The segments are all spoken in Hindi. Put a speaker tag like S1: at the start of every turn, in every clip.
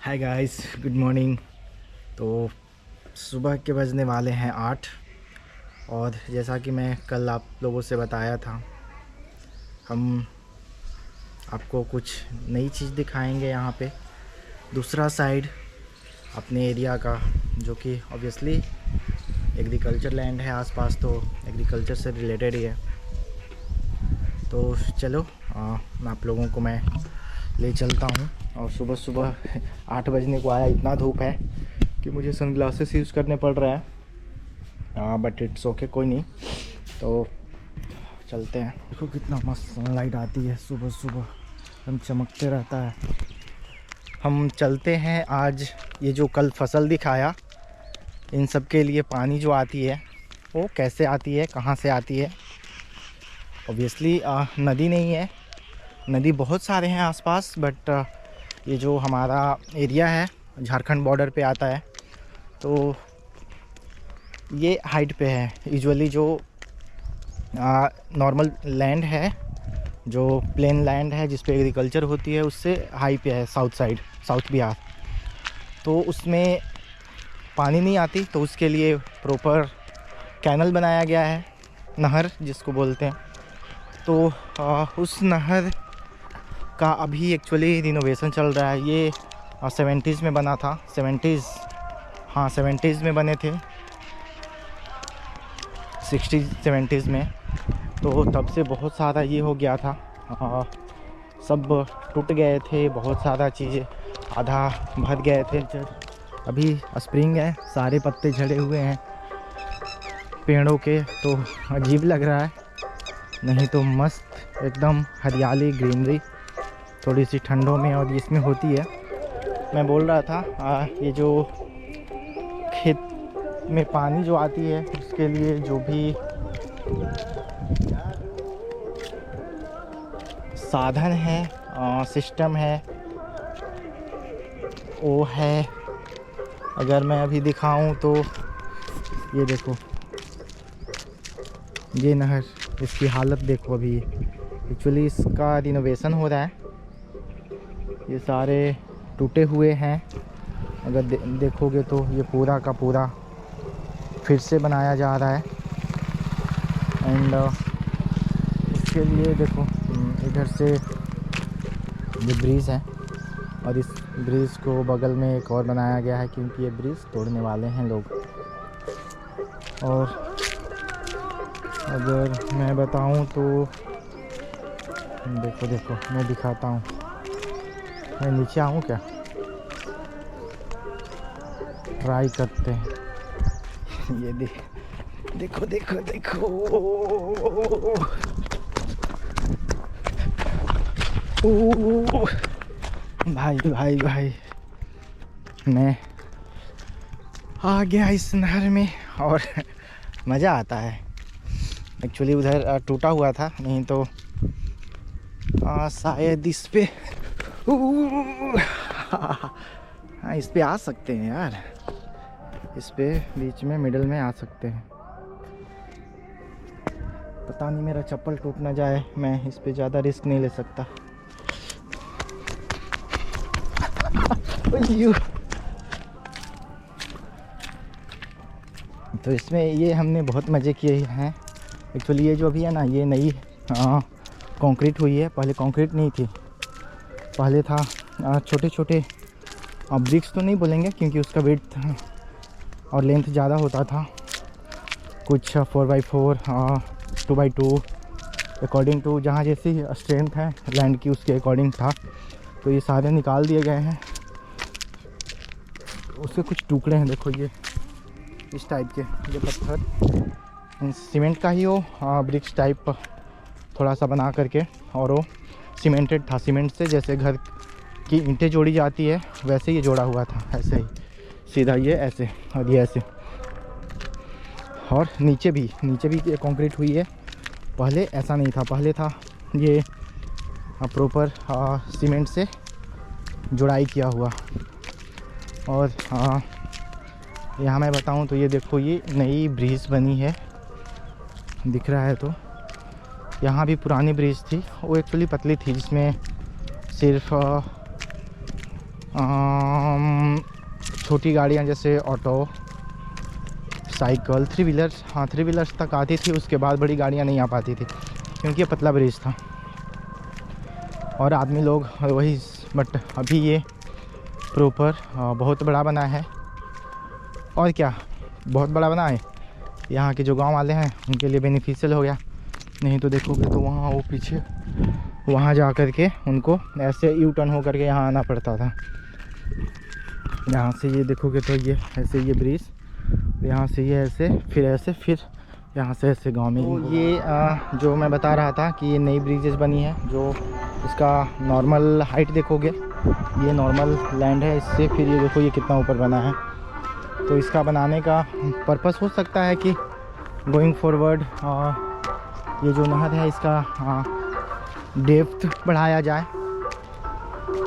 S1: Hi guys, good morning. तो सुबह के बजने वाले हैं 8। और जैसा कि मैं कल आप लोगों से बताया था, हम आपको कुछ नई चीज़ दिखाएंगे यहाँ पे, दूसरा साइड अपने एरिया का, जो कि ऑब्वियसली एग्रीकल्चर लैंड है आसपास, तो एग्रीकल्चर से रिलेटेड ही है। तो चलो आप लोगों को मैं ले चलता हूँ। और सुबह सुबह 8 बजने को आया, इतना धूप है कि मुझे सनग्लासेस यूज़ करने पड़ रहा है, बट इट्स ओके, कोई नहीं। तो चलते हैं। देखो कितना मस्त सनलाइट आती है सुबह सुबह, एकदम चमकते रहता है। हम चलते हैं आज। ये जो कल फसल दिखाया, इन सब के लिए पानी जो आती है वो कैसे आती है, कहाँ से आती है। ऑब्वियसली नदी नहीं है, नदी बहुत सारे हैं आसपास, बट ये जो हमारा एरिया है झारखंड बॉर्डर पे आता है, तो ये हाइट पे है। यूजुअली जो नॉर्मल लैंड है, जो प्लेन लैंड है जिस पे एग्रीकल्चर होती है, उससे हाई पे है साउथ साइड, साउथ बिहार। तो उसमें पानी नहीं आती, तो उसके लिए प्रॉपर कैनल बनाया गया है, नहर जिसको बोलते हैं। तो उस नहर का अभी एक्चुअली रिनोवेशन चल रहा है। ये 70s में बना था, 70s में बने थे, 60s 70s में। तो तब से बहुत सारा ये हो गया था, सब टूट गए थे, बहुत सारा चीज़ें आधा भर गए थे। अभी स्प्रिंग है, सारे पत्ते झड़े हुए हैं पेड़ों के, तो अजीब लग रहा है। नहीं तो मस्त एकदम हरियाली, ग्रीनरी थोड़ी सी ठंडों में और इसमें होती है। मैं बोल रहा था ये जो खेत में पानी जो आती है, उसके लिए जो भी साधन है, सिस्टम है, वो है। अगर मैं अभी दिखाऊं तो ये देखो, ये नहर, इसकी हालत देखो। अभी एक्चुअली इसका रिनोवेशन हो रहा है, ये सारे टूटे हुए हैं। अगर देखोगे तो ये पूरा का पूरा फिर से बनाया जा रहा है। एंड उसके लिए देखो, इधर से ये ब्रिज है, और इस ब्रिज को बगल में एक और बनाया गया है, क्योंकि ये ब्रिज तोड़ने वाले हैं लोग। और अगर मैं बताऊं तो देखो देखो, मैं दिखाता हूँ। मैं नीचे आऊँ क्या? ट्राई करते हैं। ये देखो देखो देखो, भाई भाई भाई, मैं आ गया इस नहर में और मज़ा आता है। एक्चुअली उधर टूटा हुआ था, नहीं तो शायद इस पे हाँ, इस पे आ सकते हैं यार, इस पे बीच में मिडिल में आ सकते हैं। पता नहीं मेरा चप्पल टूट ना जाए, मैं इस पे ज़्यादा रिस्क नहीं ले सकता। तो इसमें ये हमने बहुत मज़े किए हैं। एक्चुअली ये जो अभी है ना, ये नई कंक्रीट हुई है, पहले कंक्रीट नहीं थी। पहले था छोटे छोटे ब्रिक्स, तो नहीं बोलेंगे क्योंकि उसका वेट और लेंथ ज़्यादा होता था। कुछ 4x4, 2x2, अकॉर्डिंग टू जहाँ जैसी स्ट्रेंथ है लैंड की, उसके अकॉर्डिंग था। तो ये सारे निकाल दिए गए हैं। उसके कुछ टुकड़े हैं, देखो ये इस टाइप के, ये पत्थर सीमेंट का ही हो, ब्रिक्स टाइप थोड़ा सा बना करके, और वो सीमेंटेड था। सीमेंट से जैसे घर की ईंटें जोड़ी जाती है, वैसे ये जोड़ा हुआ था, ऐसे ही सीधा, ये ऐसे और ये ऐसे। और नीचे भी ये कंक्रीट हुई है। पहले ऐसा नहीं था, पहले था ये प्रॉपर सीमेंट से जुड़ाई किया हुआ। और यहाँ मैं बताऊँ तो ये देखो, ये नई ब्रिज बनी है, दिख रहा है तो। यहाँ भी पुरानी ब्रिज थी, वो एक्चुअली पतली थी, जिसमें सिर्फ छोटी गाड़ियाँ जैसे ऑटो, साइकिल, 3 व्हीलर्स, हाँ 3 व्हीलर्स तक आती थी। उसके बाद बड़ी गाड़ियाँ नहीं आ पाती थी क्योंकि ये पतला ब्रिज था और आदमी लोग वही। बट अभी ये प्रॉपर बहुत बड़ा बना है। और क्या, बहुत बड़ा बना है। यहाँ के जो गांव वाले हैं उनके लिए बेनिफिशियल हो गया। नहीं तो देखोगे तो वहाँ वो पीछे वहाँ जा कर के उनको ऐसे यू टर्न हो करके यहाँ आना पड़ता था। यहाँ से ये देखोगे तो ये ऐसे ये ब्रिज, यहाँ से ये ऐसे, फिर यहाँ से ऐसे गांव में। तो ये जो मैं बता रहा था कि ये नई ब्रिजेस बनी है, जो इसका नॉर्मल हाइट देखोगे, ये नॉर्मल लैंड है इससे। फिर ये देखो ये कितना ऊपर बना है। तो इसका बनाने का पर्पस हो सकता है कि गोइंग फॉरवर्ड ये जो नहर है इसका डेप्थ बढ़ाया जाए,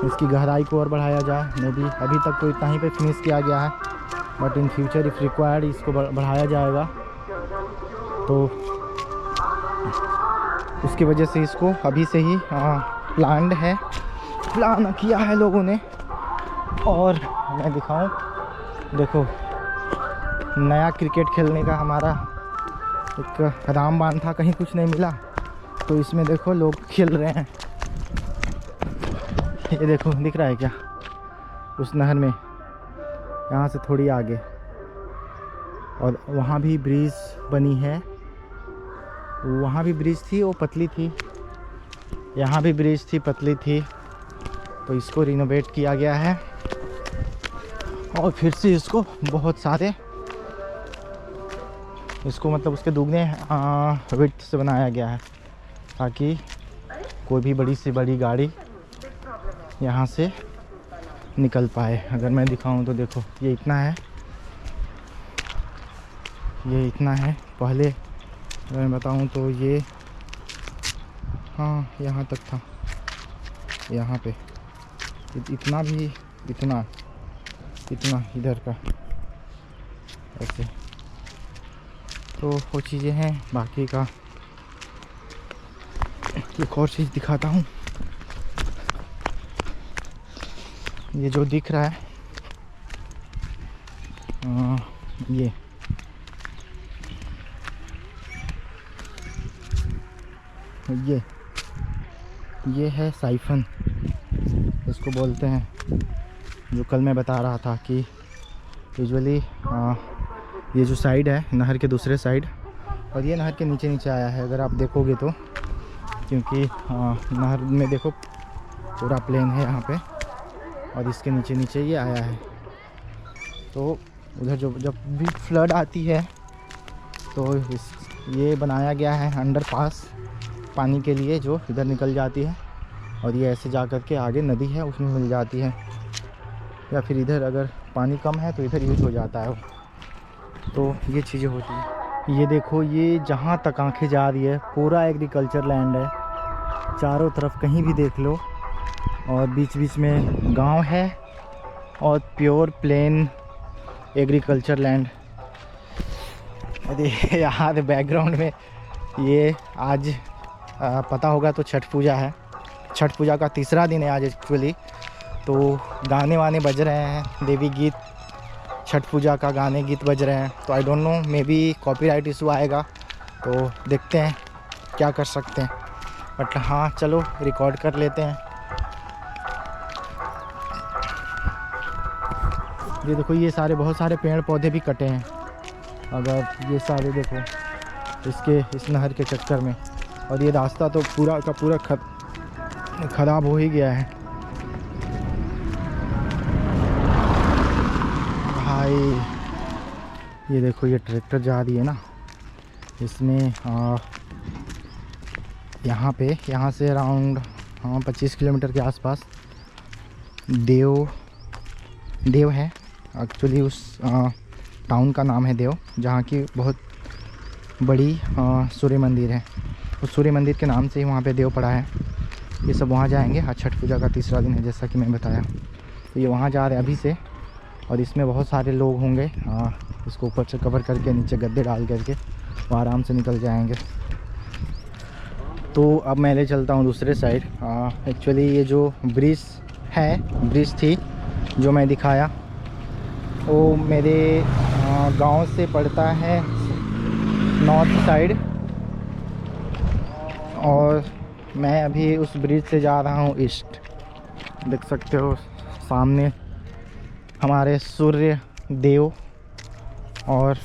S1: इसकी गहराई को और बढ़ाया जाए। मे बी अभी तक तो इतना ही पे फिनिश किया गया है, but in future if required इसको बढ़ाया जाएगा। तो उसकी वजह से इसको अभी से ही प्लान किया है लोगों ने। और मैं दिखाऊं, देखो नया क्रिकेट खेलने का हमारा एक रामबाण था, कहीं कुछ नहीं मिला तो इसमें देखो लोग खेल रहे हैं। ये देखो दिख रहा है क्या उस नहर में, यहाँ से थोड़ी आगे। और वहाँ भी ब्रिज बनी है, वहाँ भी ब्रिज थी, वो पतली थी। यहाँ भी ब्रिज थी, पतली थी। तो इसको रिनोवेट किया गया है और फिर से इसको बहुत सारे मतलब उसके दुगने विड्थ से बनाया गया है, ताकि कोई भी बड़ी से बड़ी गाड़ी यहाँ से निकल पाए। अगर मैं दिखाऊं तो देखो ये इतना है, ये इतना है। पहले अगर मैं बताऊं तो ये हाँ यहाँ तक था, यहाँ पे इतना भी, इतना इधर का ऐसे। तो वो चीज़ें हैं। बाकी का एक और चीज़ दिखाता हूँ। ये जो दिख रहा है ये है साइफन, इसको बोलते हैं। जो कल मैं बता रहा था कि यूजुअली ये जो साइड है नहर के दूसरे साइड, और ये नहर के नीचे आया है अगर आप देखोगे तो, क्योंकि नहर में देखो पूरा प्लेन है यहाँ पे और इसके नीचे ये आया है। तो उधर जब भी फ्लड आती है तो ये बनाया गया है अंडरपास पानी के लिए, जो इधर निकल जाती है और ये ऐसे जा कर के आगे नदी है उसमें मिल जाती है, या फिर इधर अगर पानी कम है तो इधर यूज हो जाता है। तो ये चीज़ें होती हैं। ये देखो, ये जहाँ तक आंखें जा रही है पूरा एग्रीकल्चर लैंड है, चारों तरफ कहीं भी देख लो, और बीच बीच में गांव है और प्योर प्लेन एग्रीकल्चर लैंड। अरे यार बैकग्राउंड में ये आज पता होगा तो छठ पूजा है, छठ पूजा का तीसरा दिन है आज एक्चुअली। तो गाने वाने बज रहे हैं, देवी गीत, छठ पूजा का गाने गीत बज रहे हैं। तो I don't know, may be copyright issue आएगा, तो देखते हैं क्या कर सकते हैं। बट हाँ चलो रिकॉर्ड कर लेते हैं। ये देखो ये सारे बहुत सारे पेड़ पौधे भी कटे हैं, अगर ये सारे देखो इस नहर के चक्कर में। और ये रास्ता तो पूरा का पूरा ख़राब हो ही गया है भाई। ये देखो ये ट्रैक्टर जा रही है ना, इसमें यहाँ से अराउंड 25 किलोमीटर के आसपास देव है। एक्चुअली उस टाउन का नाम है देव, जहाँ की बहुत बड़ी सूर्य मंदिर है। उस सूर्य मंदिर के नाम से ही वहाँ पे देव पड़ा है। ये सब वहाँ जाएंगे। आज छठ पूजा का तीसरा दिन है जैसा कि मैं बताया। तो ये वहाँ जा रहे हैं अभी से, और इसमें बहुत सारे लोग होंगे। इसको ऊपर से कवर करके नीचे गद्दे डाल करके वो आराम से निकल जाएंगे। तो अब मैं ले चलता हूँ दूसरे साइड। एक्चुअली ये जो ब्रिज थी जो मैं दिखाया, वो मेरे गांव से पड़ता है नॉर्थ साइड, और मैं अभी उस ब्रिज से जा रहा हूँ ईस्ट। देख सकते हो सामने हमारे सूर्य देव, और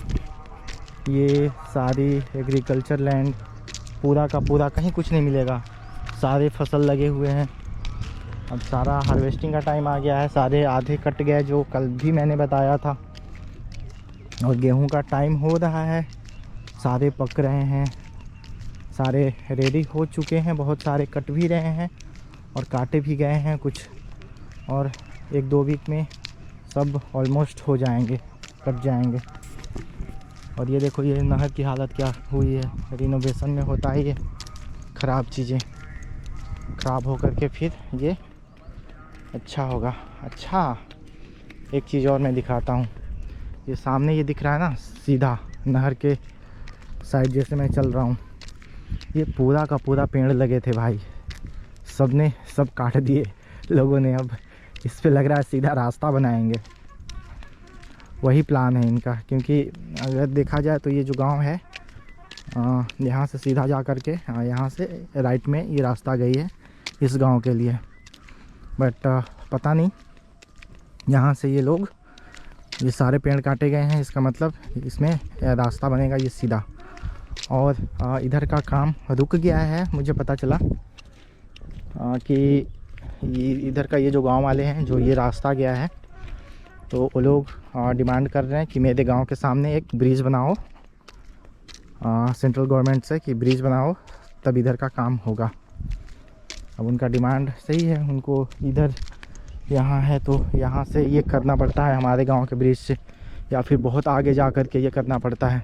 S1: ये सारी एग्रीकल्चर लैंड पूरा का पूरा, कहीं कुछ नहीं मिलेगा, सारे फसल लगे हुए हैं। अब सारा हार्वेस्टिंग का टाइम आ गया है, सारे आधे कट गए जो कल भी मैंने बताया था, और गेहूं का टाइम हो रहा है, सारे पक रहे हैं, सारे रेडी हो चुके हैं, बहुत सारे कट भी रहे हैं और काटे भी गए हैं कुछ, और 1-2 वीक में सब ऑलमोस्ट हो जाएंगे, कट जाएंगे। और ये देखो ये नहर की हालत क्या हुई है, रिनोवेशन में होता ही है ख़राब चीज़ें, ख़राब होकर के फिर ये अच्छा होगा। अच्छा, एक चीज़ और मैं दिखाता हूँ, ये सामने ये दिख रहा है ना, सीधा नहर के साइड जैसे मैं चल रहा हूँ, ये पूरा का पूरा पेड़ लगे थे भाई, सबने सब काट दिए लोगों ने। अब इस पे लग रहा है सीधा रास्ता बनाएंगे, वही प्लान है इनका। क्योंकि अगर देखा जाए तो ये जो गांव है, यहाँ से सीधा जा कर के यहाँ से राइट में ये रास्ता गई है इस गांव के लिए, बट पता नहीं यहाँ से ये लोग, ये सारे पेड़ काटे गए हैं, इसका मतलब इसमें रास्ता बनेगा ये सीधा। और इधर का काम रुक गया है, मुझे पता चला कि इधर का ये जो गांव वाले हैं, जो ये रास्ता गया है, तो वो लोग डिमांड कर रहे हैं कि मेरे गांव के सामने एक ब्रिज बनाओ, सेंट्रल गवर्नमेंट से कि ब्रिज बनाओ, तब इधर का काम होगा। अब उनका डिमांड सही है, उनको इधर यहाँ है तो यहाँ से ये करना पड़ता है हमारे गांव के ब्रिज से, या फिर बहुत आगे जा कर के ये करना पड़ता है।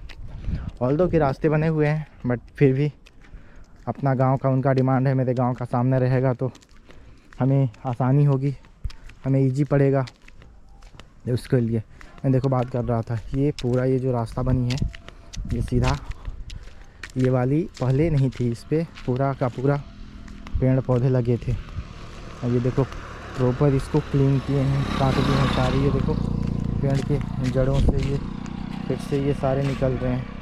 S1: ऑल्दो के रास्ते बने हुए हैं, बट फिर भी अपना गांव का उनका डिमांड है, मेरे गांव का सामने रहेगा तो हमें आसानी होगी, हमें इजी पड़ेगा। उसके लिए मैं देखो बात कर रहा था, ये पूरा ये जो रास्ता बनी है, ये सीधा, ये वाली पहले नहीं थी, इस पर पूरा का पूरा पेड़ पौधे लगे थे। और ये देखो प्रॉपर इसको क्लीन किए हैं, काट दिए हैं सारे, ये देखो पेड़ के जड़ों से ये फिर से ये सारे निकल रहे हैं।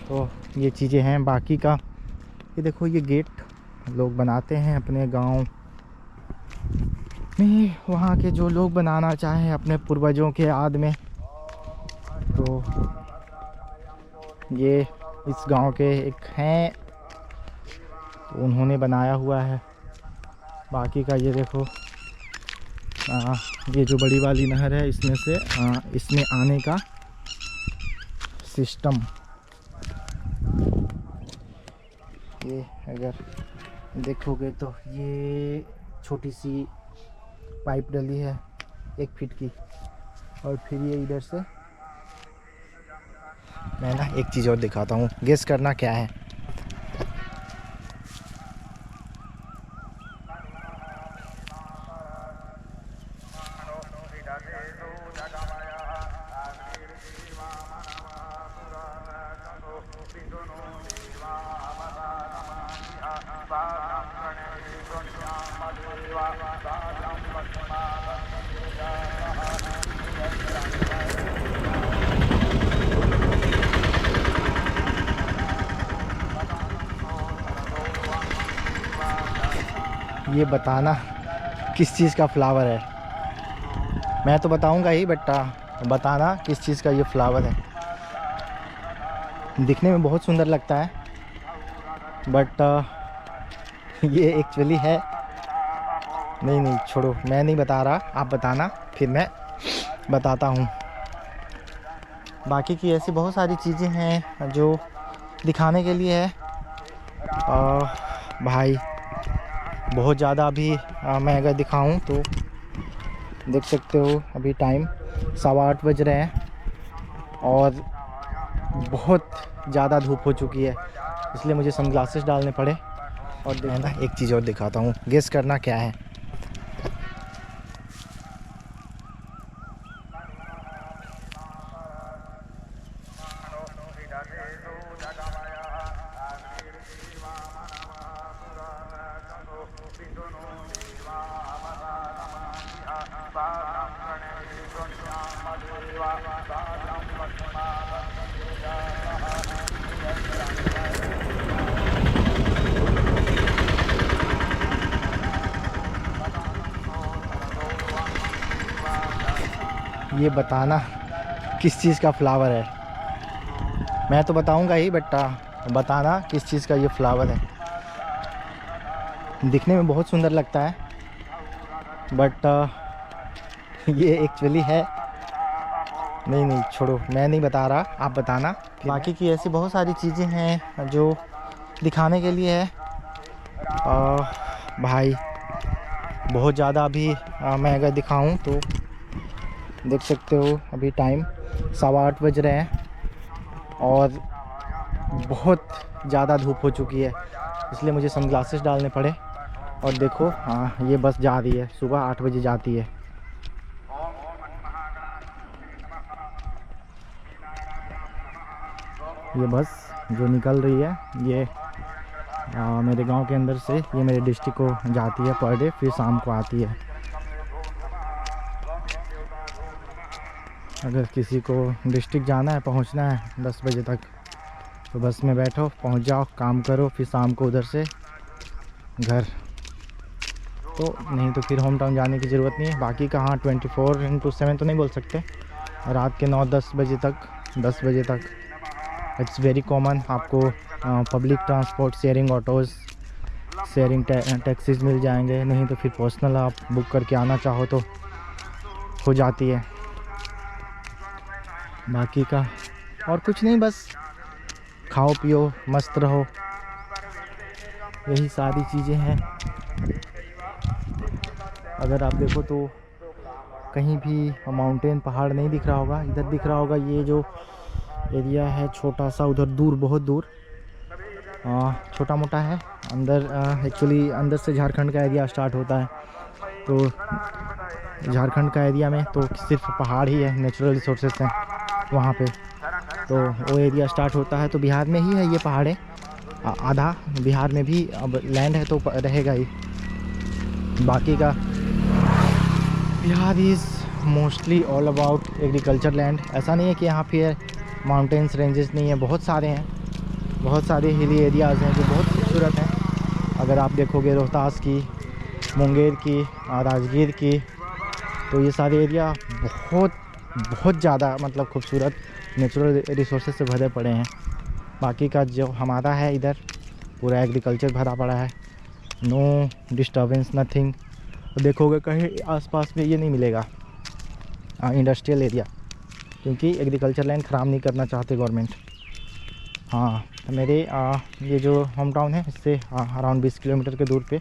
S1: तो ये चीज़ें हैं। बाकी का ये देखो, ये गेट लोग बनाते हैं अपने गांव में, वहाँ के जो लोग बनाना चाहें अपने पूर्वजों के याद में, तो ये इस गांव के एक हैं, तो उन्होंने बनाया हुआ है। बाकी का ये देखो, ये जो बड़ी वाली नहर है, इसमें से इसमें आने का सिस्टम, ये अगर देखोगे तो ये छोटी सी पाइप डली है 1 फीट की, और फिर ये इधर से, मैं ना एक चीज़ और दिखाता हूँ, गेस करना क्या है। ये बताना किस चीज़ का फ्लावर है, मैं तो बताऊंगा ही, बट बताना किस चीज़ का ये फ्लावर है। दिखने में बहुत सुंदर लगता है, बट ये एक्चुअली है, नहीं छोड़ो, मैं नहीं बता रहा, आप बताना, फिर मैं बताता हूँ। बाकी की ऐसी बहुत सारी चीज़ें हैं जो दिखाने के लिए है। भाई बहुत ज़्यादा अभी मैं अगर दिखाऊं तो देख सकते हो, अभी टाइम 8:15 बज रहे हैं और बहुत ज़्यादा धूप हो चुकी है, इसलिए मुझे सनग्लासेस डालने पड़े। और मैं ना एक चीज़ और दिखाता हूँ, गेस करना क्या है। ये बताना किस चीज़ का फ्लावर है। मैं तो बताऊंगा ही, बट बताना किस चीज़ का ये फ्लावर है। दिखने में बहुत सुंदर लगता है, बट ये एक्चुअली है। नहीं नहीं छोड़ो, मैं नहीं बता रहा, आप बताना। बाकी की ऐसी बहुत सारी चीज़ें हैं जो दिखाने के लिए है। भाई बहुत ज़्यादा अभी मैं अगर दिखाऊं तो देख सकते हो, अभी टाइम 8:15 बज रहे हैं और बहुत ज़्यादा धूप हो चुकी है, इसलिए मुझे सनग्लासेस डालने पड़े। और देखो ये बस जा रही है, सुबह 8 बजे जाती है। ये बस जो निकल रही है, ये मेरे गांव के अंदर से ये मेरे डिस्ट्रिक्ट को जाती है पर डे, फिर शाम को आती है। अगर किसी को डिस्ट्रिक्ट जाना है, पहुंचना है 10 बजे तक, तो बस में बैठो, पहुंच जाओ, काम करो, फिर शाम को उधर से घर। तो नहीं तो फिर होम टाउन जाने की ज़रूरत नहीं है। बाकी का हाँ 24/7 तो नहीं बोल सकते, रात के 9-10 बजे तक, 10 बजे तक इट्स वेरी कॉमन आपको public transport, sharing autos, sharing taxis मिल जाएंगे। नहीं तो फिर पर्सनल आप बुक करके आना चाहो तो हो जाती है। बाकी का और कुछ नहीं, बस खाओ पियो मस्त रहो, यही सारी चीज़ें हैं। अगर आप देखो तो कहीं भी माउंटेन, पहाड़ नहीं दिख रहा होगा। इधर दिख रहा होगा ये जो एरिया है छोटा सा, उधर दूर, बहुत दूर छोटा मोटा है। अंदर एक्चुअली अंदर से झारखंड का एरिया स्टार्ट होता है, तो झारखंड का एरिया में तो सिर्फ पहाड़ ही है, नेचुरल रिसोर्सेस हैं वहाँ पे। तो वो एरिया स्टार्ट होता है, तो बिहार में ही है ये पहाड़ें, आधा बिहार में भी अब लैंड है तो रहेगा ही। बाकी का Bihar is mostly all about agriculture land. ऐसा नहीं है कि यहाँ पे माउंटेन्स रेंजेस नहीं है, बहुत सारे हैं, बहुत सारे हिली एरियाज़ हैं जो बहुत खूबसूरत हैं। अगर आप देखोगे रोहतास की, मुंगेर की, राजगीर की, तो ये सारे एरिया बहुत बहुत ज़्यादा मतलब खूबसूरत नेचुरल रिसोर्सेज से भरे पड़े हैं। बाकी का जो हमारा है इधर पूरा एग्रीकल्चर भरा पड़ा है, नो डिस्टर्बेंस, नथिंग। देखोगे कहीं आसपास में ये नहीं मिलेगा इंडस्ट्रियल एरिया, क्योंकि एग्रीकल्चर लैंड ख़राब नहीं करना चाहते गवर्नमेंट। हाँ, तो मेरे ये जो होम टाउन है इससे अराउंड 20 किलोमीटर के दूर पे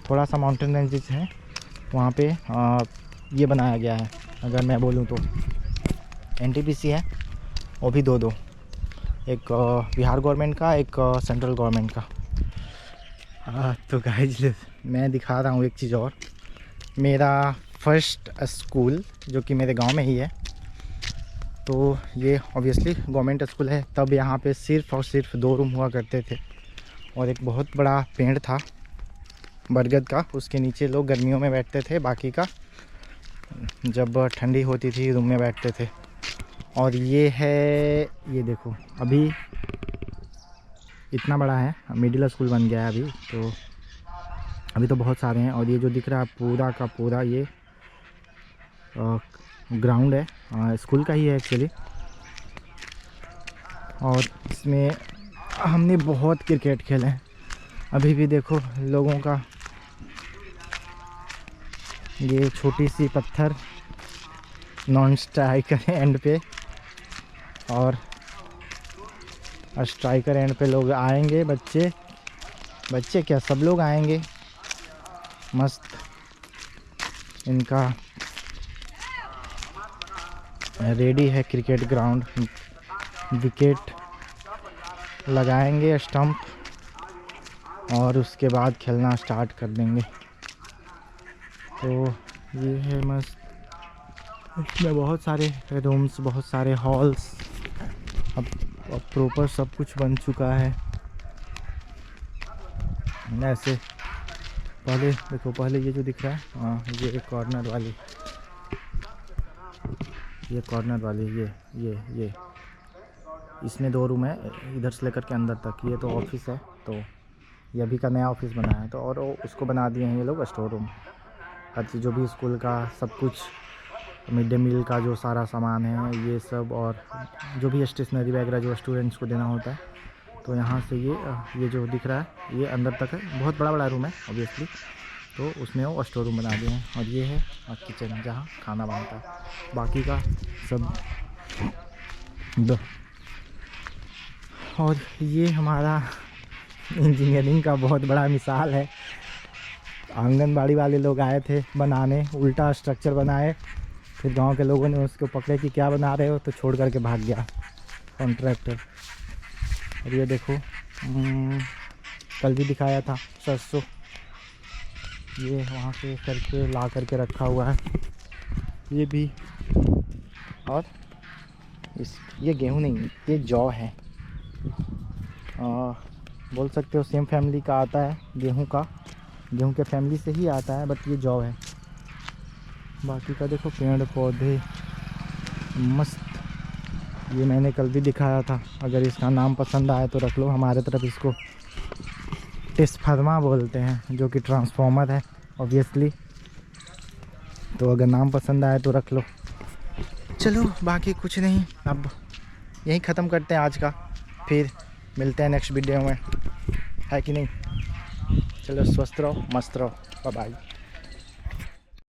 S1: थोड़ा सा माउंटेन रेंजेस हैं, वहाँ पे ये बनाया गया है। अगर मैं बोलूँ तो NTPC है, वो भी दो, एक बिहार गवर्नमेंट का, एक सेंट्रल गवर्नमेंट का। तो गाइस मैं दिखा रहा हूँ एक चीज़ और। मेरा फर्स्ट स्कूल जो कि मेरे गांव में ही है, तो ये ऑब्वियसली गवर्नमेंट स्कूल है। तब यहाँ पे सिर्फ़ और सिर्फ 2 रूम हुआ करते थे और एक बहुत बड़ा पेड़ था बरगद का, उसके नीचे लोग गर्मियों में बैठते थे, बाकी का जब ठंडी होती थी रूम में बैठते थे। और ये है, ये देखो अभी इतना बड़ा है, मिडिल स्कूल बन गया है अभी तो बहुत सारे हैं। और ये जो दिख रहा है पूरा का पूरा ये ग्राउंड है, स्कूल का ही है एक्चुअली। और इसमें हमने बहुत क्रिकेट खेले हैं। अभी भी देखो लोगों का ये छोटी सी पत्थर नॉन स्ट्राइकर एंड पे, और स्ट्राइकर एंड पे लोग आएंगे, बच्चे क्या सब लोग आएंगे, मस्त इनका रेडी है क्रिकेट ग्राउंड। विकेट लगाएंगे, स्टंप, और उसके बाद खेलना स्टार्ट कर देंगे। तो ये है मस्त, इसमें बहुत सारे रूम्स, बहुत सारे हॉल्स, अब प्रॉपर सब कुछ बन चुका है। ऐसे पहले देखो, पहले ये जो दिख रहा है ये एक कॉर्नर वाली ये कॉर्नर वाली ये इसमें 2 रूम है, इधर से लेकर के अंदर तक। ये तो ऑफिस है, तो ये अभी का नया ऑफिस बनाया है। तो और उसको बना दिए हैं ये लोग स्टोर रूम। हर चीज़ जो भी स्कूल का सब कुछ, मिड डे मील का जो सारा सामान है ये सब, और जो भी स्टेशनरी वगैरह जो स्टूडेंट्स को देना होता है। तो यहाँ से ये जो दिख रहा है ये अंदर तक है। बहुत बड़ा रूम है ऑब्वियसली, तो उसमें वो स्टोर रूम बना दिए हैं। और ये है किचन जहाँ खाना बनता है। बाकी का सब और ये हमारा इंजीनियरिंग का बहुत बड़ा मिसाल है। आंगनबाड़ी वाले लोग आए थे बनाने, उल्टा स्ट्रक्चर बनाए, फिर गांव के लोगों ने उसको पकड़े कि क्या बना रहे हो, तो छोड़ करके भाग गया कॉन्ट्रैक्टर। और ये देखो कल भी दिखाया था सरसों, ये वहाँ से करके ला करके रखा हुआ है। ये भी, और ये गेहूँ नहीं, ये जौ है। बोल सकते हो सेम फैमिली का आता है गेहूं के फैमिली से ही आता है, बट ये जौ है। बाकी का देखो पेड़ पौधे मस्त। ये मैंने कल भी दिखाया था, अगर इसका नाम पसंद आए तो रख लो। हमारे तरफ इसको ट्रांसफार्मर बोलते हैं, जो कि ट्रांसफार्मर है ऑब्वियसली। तो अगर नाम पसंद आए तो रख लो। चलो बाकी कुछ नहीं, अब यहीं ख़त्म करते हैं आज का, फिर मिलते हैं नेक्स्ट वीडियो में, है कि नहीं। चलो स्वस्थ रहो, मस्त रहो, बाय बाय।